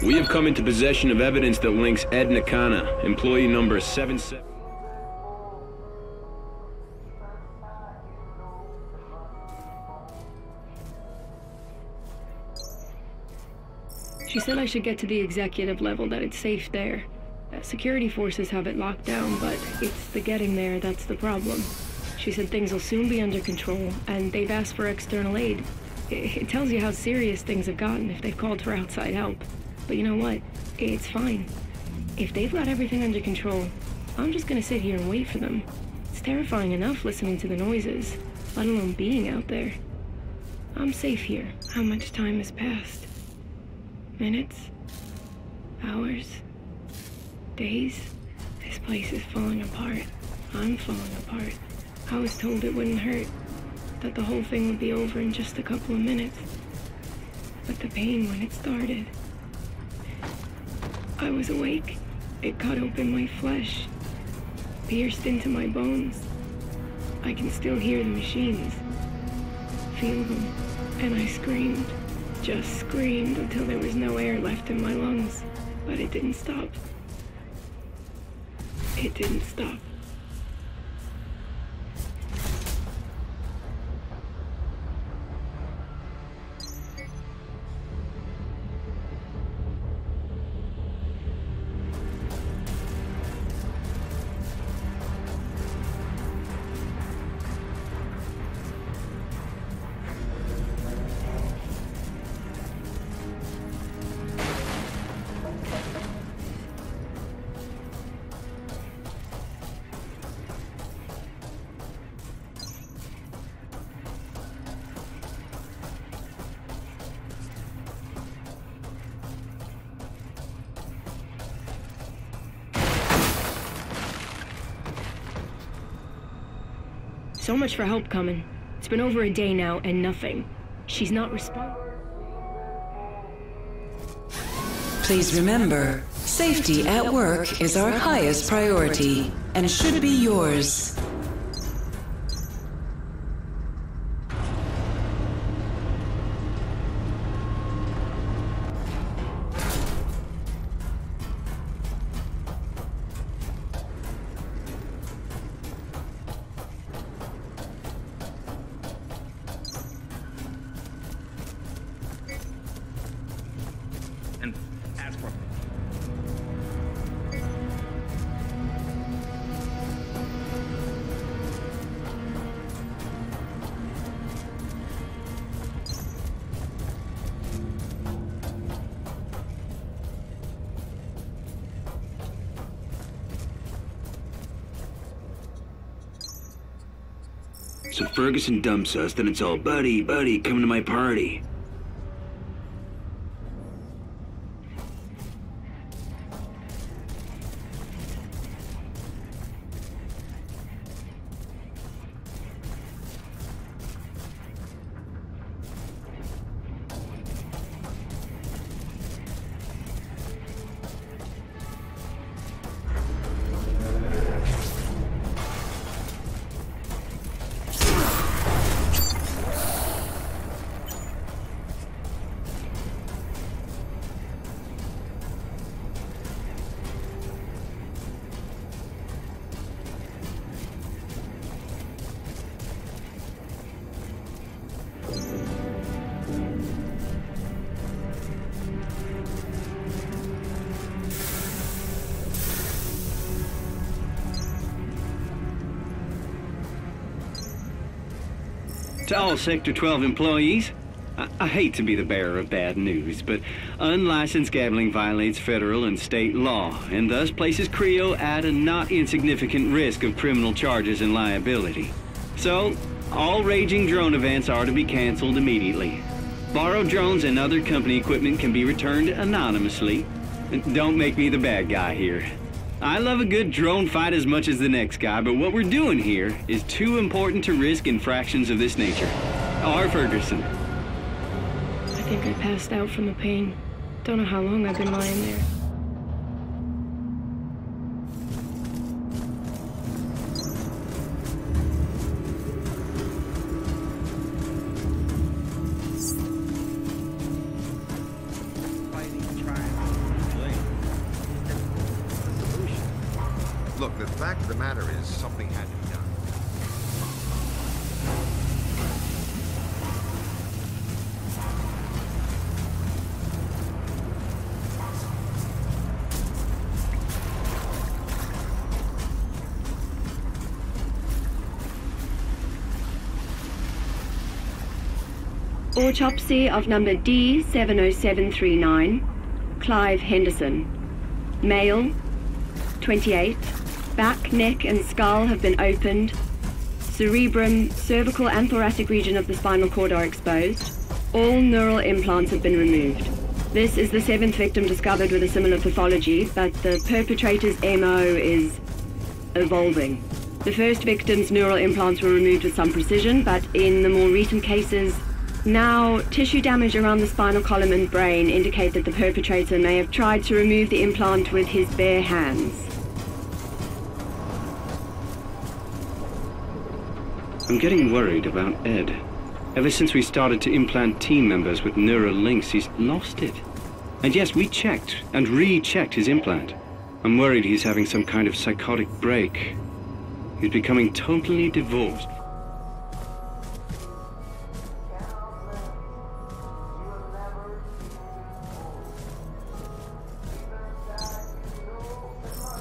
We have come into possession of evidence that links Ed Nakana, employee number 77. She said I should get to the executive level, that it's safe there. Security forces have it locked down, but it's the getting there that's the problem. She said things will soon be under control, and they've asked for external aid. It tells you how serious things have gotten if they've called for outside help. But you know what? It's fine. If they've got everything under control, I'm just gonna sit here and wait for them. It's terrifying enough listening to the noises, let alone being out there. I'm safe here. How much time has passed? Minutes? Hours? Days? This place is falling apart. I'm falling apart. I was told it wouldn't hurt, that the whole thing would be over in just a couple of minutes. But the pain when it started. I was awake. It cut open my flesh, pierced into my bones. I can still hear the machines, feel them, and I screamed. Just screamed until there was no air left in my lungs. But it didn't stop. It didn't stop. So much for help coming. It's been over a day now, and nothing. She's not responding. Please remember, safety at work is our highest priority, and should be yours. So Ferguson dumps us, then it's all, buddy, come to my party. To all Sector 12 employees, I hate to be the bearer of bad news, but unlicensed gambling violates federal and state law, and thus places Creo at a not insignificant risk of criminal charges and liability. So, all raging drone events are to be canceled immediately. Borrowed drones and other company equipment can be returned anonymously. Don't make me the bad guy here. I love a good drone fight as much as the next guy, but what we're doing here is too important to risk infractions of this nature. R. Ferguson. I think I passed out from the pain. Don't know how long I've been lying there. Look, the fact of the matter is, something had to be done. Autopsy of number D70739, Clive Henderson. Male, 28. Back, neck and skull have been opened. Cerebrum, cervical and thoracic region of the spinal cord are exposed. All neural implants have been removed. This is the 7th victim discovered with a similar pathology, but the perpetrator's MO is evolving. The first victim's neural implants were removed with some precision, but in the more recent cases, now, tissue damage around the spinal column and brain indicate that the perpetrator may have tried to remove the implant with his bare hands. I'm getting worried about Ed. Ever since we started to implant team members with neural links, he's lost it. And yes, we checked and rechecked his implant. I'm worried he's having some kind of psychotic break. He's becoming totally divorced.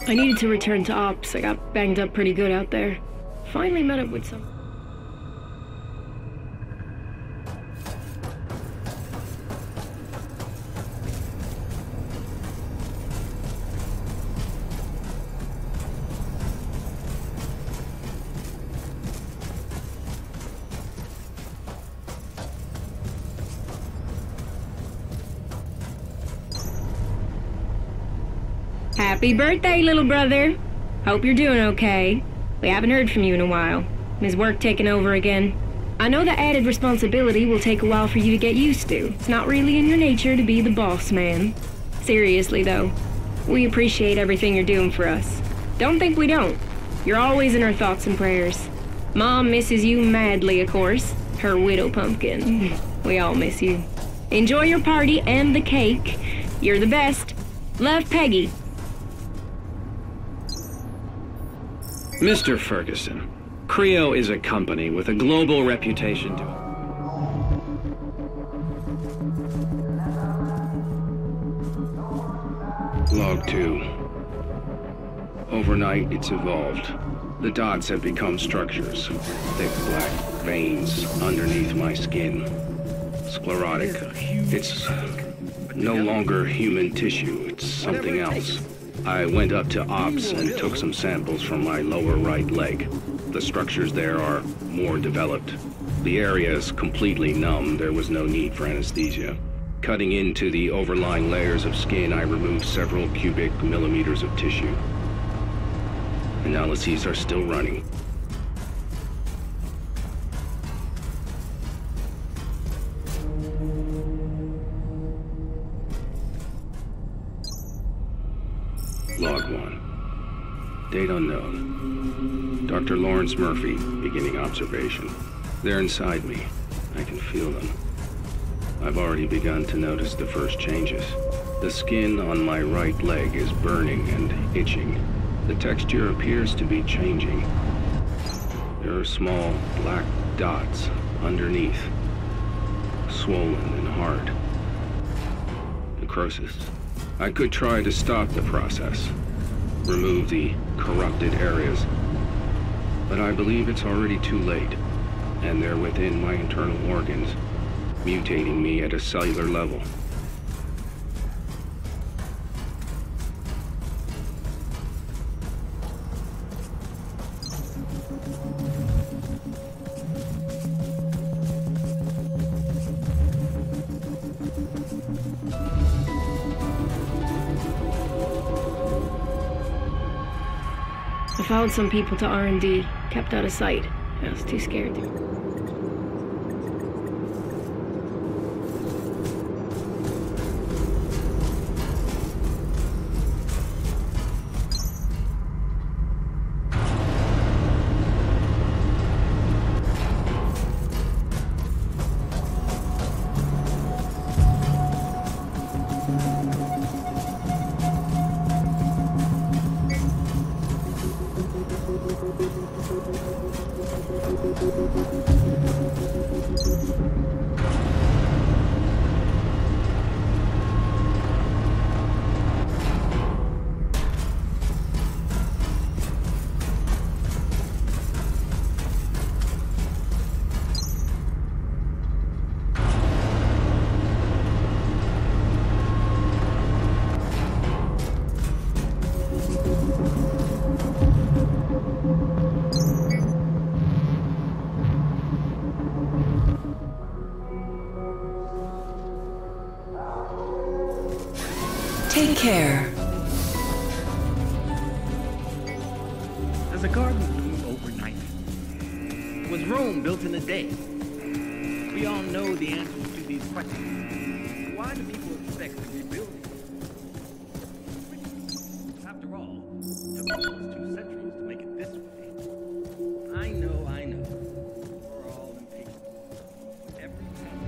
I needed to return to Ops. I got banged up pretty good out there. Finally met up with some... Happy birthday, little brother. Hope you're doing okay. We haven't heard from you in a while. Is work taking over again? I know the added responsibility will take a while for you to get used to. It's not really in your nature to be the boss man. Seriously, though, we appreciate everything you're doing for us. Don't think we don't. You're always in our thoughts and prayers. Mom misses you madly, of course. Her widow pumpkin. We all miss you. Enjoy your party and the cake. You're the best. Love, Peggy. Mr. Ferguson, Creo is a company with a global reputation to... Log 2. Overnight, it's evolved. The dots have become structures. Thick black veins underneath my skin. Sclerotic. It's no longer human tissue. It's something else. I went up to Ops and took some samples from my lower right leg. The structures there are more developed. The area is completely numb. There was no need for anesthesia. Cutting into the overlying layers of skin, I removed several cubic millimeters of tissue. Analyses are still running. Log 1. Date unknown. Dr. Lawrence Murphy, beginning observation. They're inside me. I can feel them. I've already begun to notice the first changes. The skin on my right leg is burning and itching. The texture appears to be changing. There are small black dots underneath, swollen and hard. Necrosis. I could try to stop the process, remove the corrupted areas, but I believe it's already too late, and they're within my internal organs, mutating me at a cellular level. I followed some people to R&D, kept out of sight. I was too scared to... care. There's a garden bloom overnight. Was Rome built in a day? We all know the answers to these questions. Why do people expect to rebuild it? After all, it took almost 2 centuries to make it this way. I know. We're all impatient. Every time.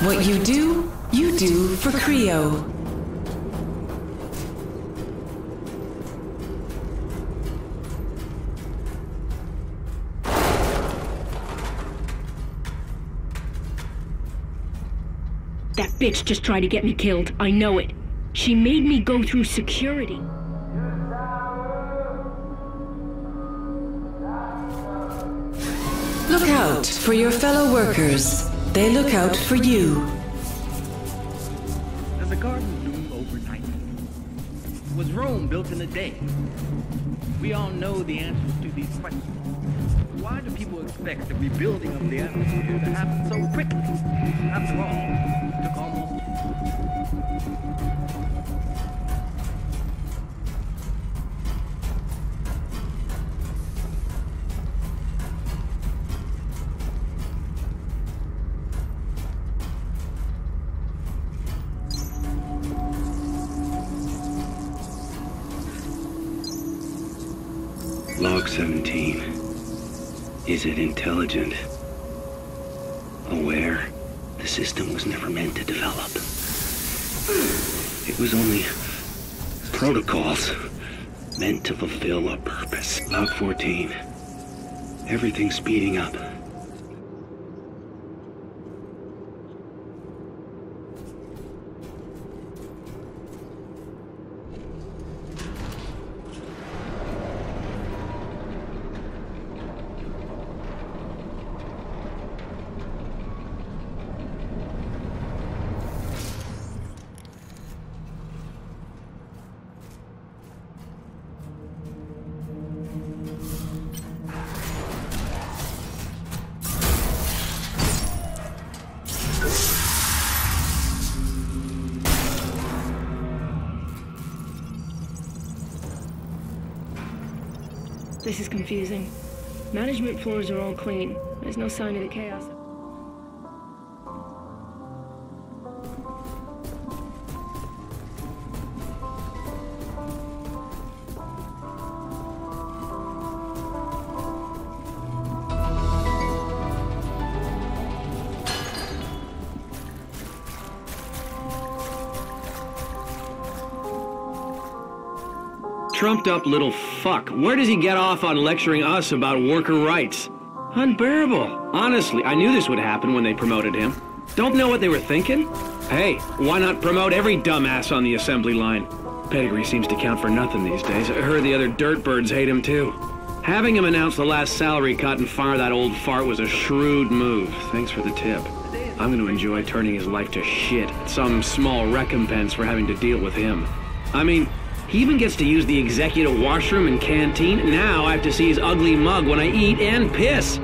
What you do for Creo. That bitch just tried to get me killed. I know it. She made me go through security. Look out for your fellow workers. They look out for you. Does a garden bloom overnight? Was Rome built in a day? We all know the answers to these questions. Why do people expect the rebuilding of the atmosphere to happen so quickly? After all, it took almost... Log 17. Is it intelligent? Aware? The system was never meant to develop. It was only protocols meant to fulfill a purpose. Log 14. Everything's speeding up. This is confusing. Management floors are all clean. There's no sign of the chaos. Trumped up little fuck. Where does he get off on lecturing us about worker rights? Unbearable. Honestly, I knew this would happen when they promoted him. Don't know what they were thinking? Hey, why not promote every dumbass on the assembly line? Pedigree seems to count for nothing these days. I heard the other dirtbirds hate him too. Having him announce the last salary cut and fire that old fart was a shrewd move. Thanks for the tip. I'm going to enjoy turning his life to shit. Some small recompense for having to deal with him. I mean, he even gets to use the executive washroom and canteen. Now I have to see his ugly mug when I eat and piss.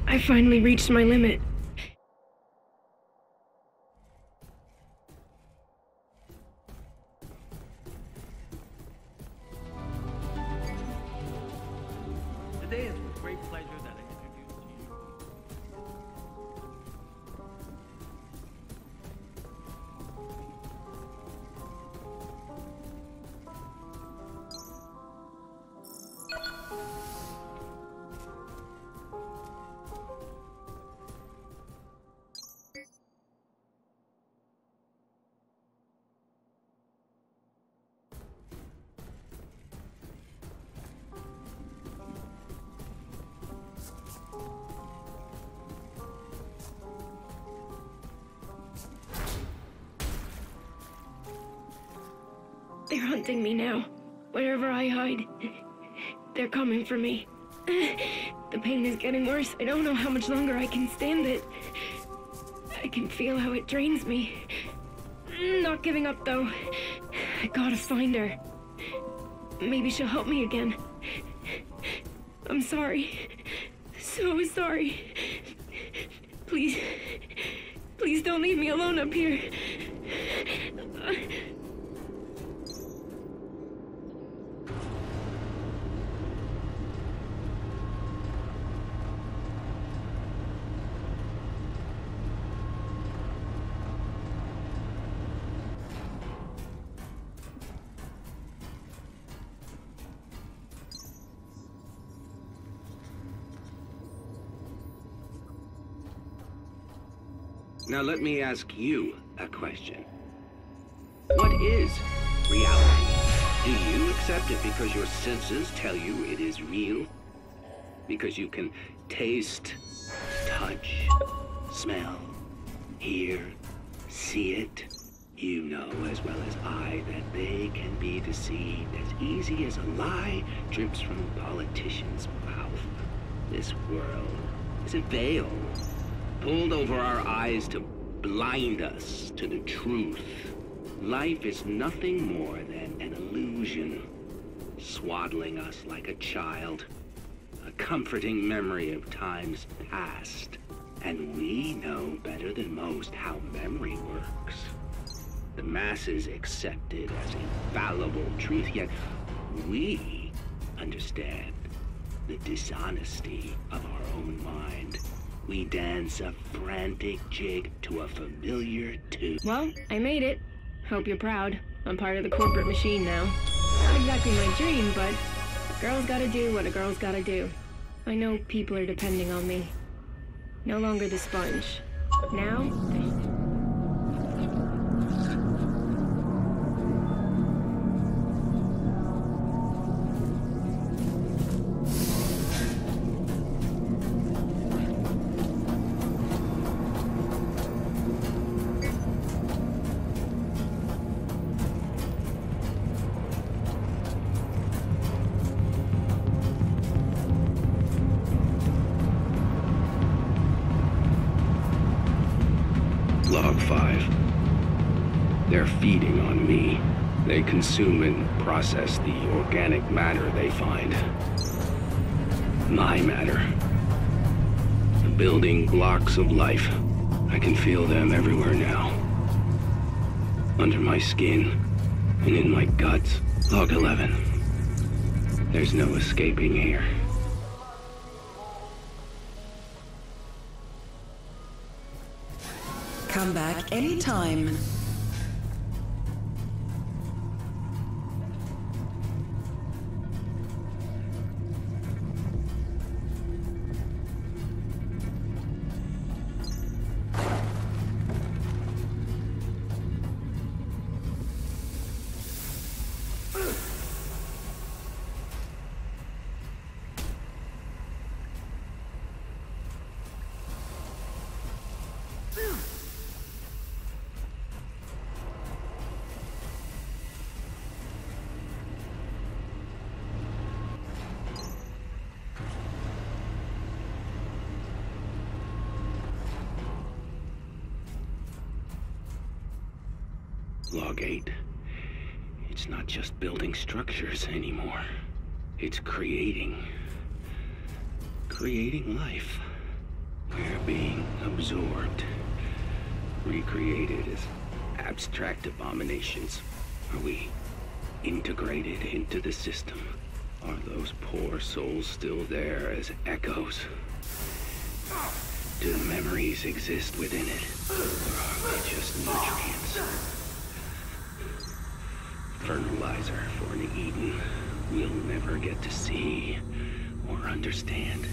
I finally reached my limit. Today is with great pleasure that I introduce to you. They're hunting me now. Wherever I hide, they're coming for me. The pain is getting worse. I don't know how much longer I can stand it. I can feel how it drains me. Not giving up, though. I gotta find her. Maybe she'll help me again. I'm sorry. So sorry. Please don't leave me alone up here. Now let me ask you a question. What is reality? Do you accept it because your senses tell you it is real? Because you can taste, touch, smell, hear, see it? You know as well as I that they can be deceived as easy as a lie drips from a politician's mouth. This world is a veil pulled over our eyes to blind us to the truth. Life is nothing more than an illusion, swaddling us like a child, a comforting memory of times past. And we know better than most how memory works. The masses accept it as infallible truth, yet we understand the dishonesty of our own mind. We dance a frantic jig to a familiar tune. Well, I made it. Hope you're proud. I'm part of the corporate machine now. Not exactly my dream, but a girl's gotta do what a girl's gotta do. I know people are depending on me. No longer the sponge. Now, Log 5. They're feeding on me. They consume and process the organic matter they find. My matter. The building blocks of life. I can feel them everywhere now. Under my skin and in my guts. Log 11. There's no escaping here. Come back anytime. Log 8. It's not just building structures anymore. It's creating life. We're being absorbed, recreated as abstract abominations. Are we integrated into the system? Are those poor souls still there as echoes? Do the memories exist within it? Or are they just nutrients? Fertilizer for an Eden we'll never get to see or understand.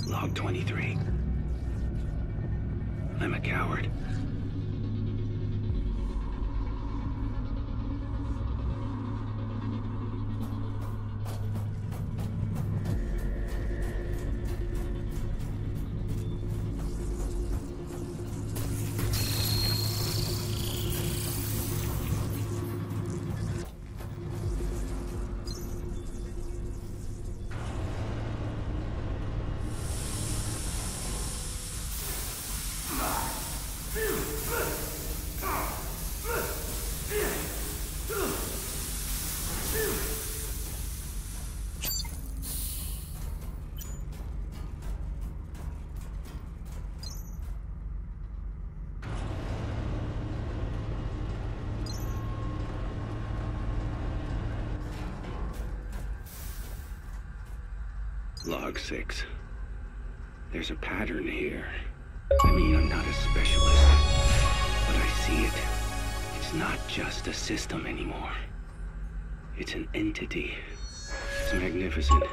Log 23. I'm a coward. Log 6. There's a pattern here. I mean, I'm not a specialist, but I see it. It's not just a system anymore. It's an entity. It's magnificent.